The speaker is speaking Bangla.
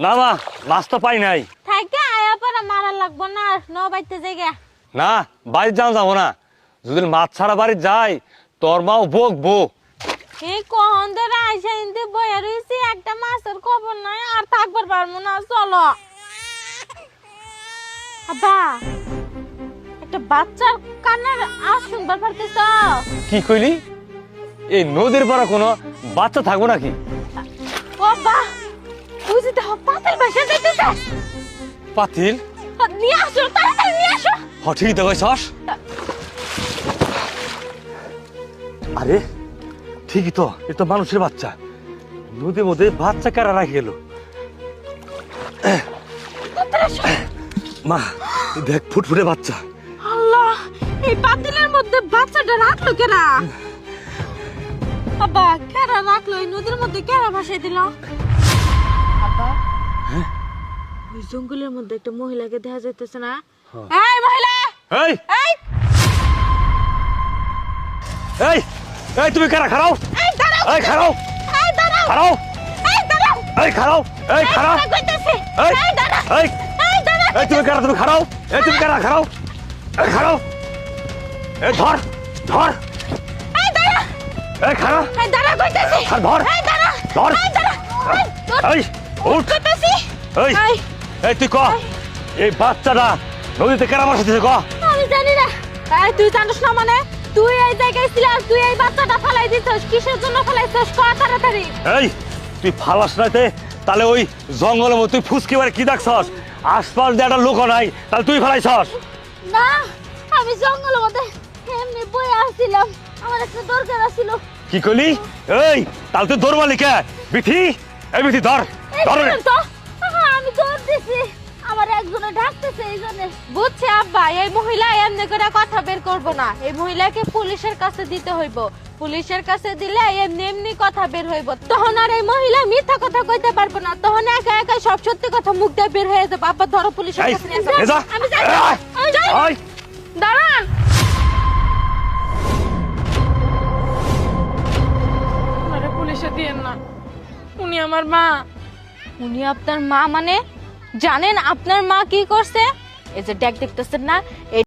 না মা, মাছ তো পাই নাই। থাকে আয়া পরে মারা লাগবো না, বাইতে জায়গা না, বাড়ি যাবো না। যদি মাছ ছাড়া বাড়ি যাই তোর মাও বকবো। এই কখন ধরে আইসা ইনতে বইয়া রইছি, একটা মাছের খবর নাই, আর থাকবার পারবো না, চলো। আব্বা, একটা বাচ্চার কান্নার আওয়াজ শুনবার পারতেছ? কি কইলি? এই নদীর পাড়া কোনো বাচ্চা থাকবো নাকি? ও আব্বা, তুই যে দেখো পাতিল ভাসা যাইতেছে। পাতিল? নিয়ে আসো, তাড়াতাড়ি নিয়ে আসো। ঠিকই তো কইছস। আরে ঠিকই তো, এ তো মানুষের বাচ্চা। নদীর মধ্যে বাচ্চা কারা রাখি গেল? মা দেখ, ফুটফুটে বাচ্চা। আল্লাহ, এই পাতিলের মধ্যে বাচ্চাটা রাখলো কেরা? আব্বা, কেরা রাখলো এই নদীর মধ্যে, কেরা ভাসাই দিল? আব্বা, ওই জঙ্গলের মধ্যে একটা মহিলাকে দেখা যাইতেছে না? এই মহিলা, এই এই এই এই তুমি কারা? খারাও, এই দাঁড়াও, এই খারাও, এই দাঁড়াও, খারাও, এই দাঁড়াও, এই খারাও, এই খারাও, এই কইতাছি, এই এই দাঁড়াও, এই এই দাঁড়াও, এই তুমি কারা? তুমি খারাও, এই তুমি কারা? খারাও, এই খারাও, এই ধর ধর, এই দাঁড়াও, এই খারাও, এই দাঁড়াও কইতাছি, আর ধর, এই দাঁড়াও, ধর, এই দাঁড়াও, এই উঠ, কইতাছি, এই এই এই তুই ক, এই বাচ্চাটা নদীতে কারা বসাতেছে ক? আমি জানি না। এই তুই জানিস না মানে? তুই এই জায়গায় ছিলাস, তুই এই বাচ্চাটা ফালাই দিছস, কিসের জন্য ফালাইছস? কর তাড়াতাড়ি। এই তুই ফালাস নাইতে, তাহলে ওই জঙ্গলের মধ্যে তুই ফুসকি বারে কি দেখছস? আশপাশ দিয়ে একটা লোক নাই, তাহলে তুই ফালাইছস? না, আমি জঙ্গলের মধ্যে এমনি বয়ে আসছিলাম, আমার একটা দরকার ছিল। কি কইলি? এই তাহলে তুই দৌড় মারলি কে? বিথি, এই বিথি ধর, এই ধর। শুনুন তো, আমি দৌড় দিছি, আমার একজনে ডাকতেছে এই জন্য। বুঝছে আব্বা, এই মহিলা এমনি করে কথা বের করবো না, এই মহিলাকে পুলিশের কাছে দিতে হইব। পুলিশের কাছে দিলে এমনি এমনি কথা বের হইব, তখন আর এই মহিলা মিথ্যা কথা কইতে পারবো না, তখন একা একা সব সত্যি কথা মুখ দিয়ে বের হয়ে যাবে। আব্বা ধরো, পুলিশের এই, কাছে নিয়ে এ যা। যাও। আমি যাই, আমি যাই। এই দাঁড়ান, আরে পুলিশে দিয়েন না, উনি আমার মা। উনি আপনার মা মানে? জানেন আপনার মা কি করছে? এই যে ড্যাগ দেখতেছেন না,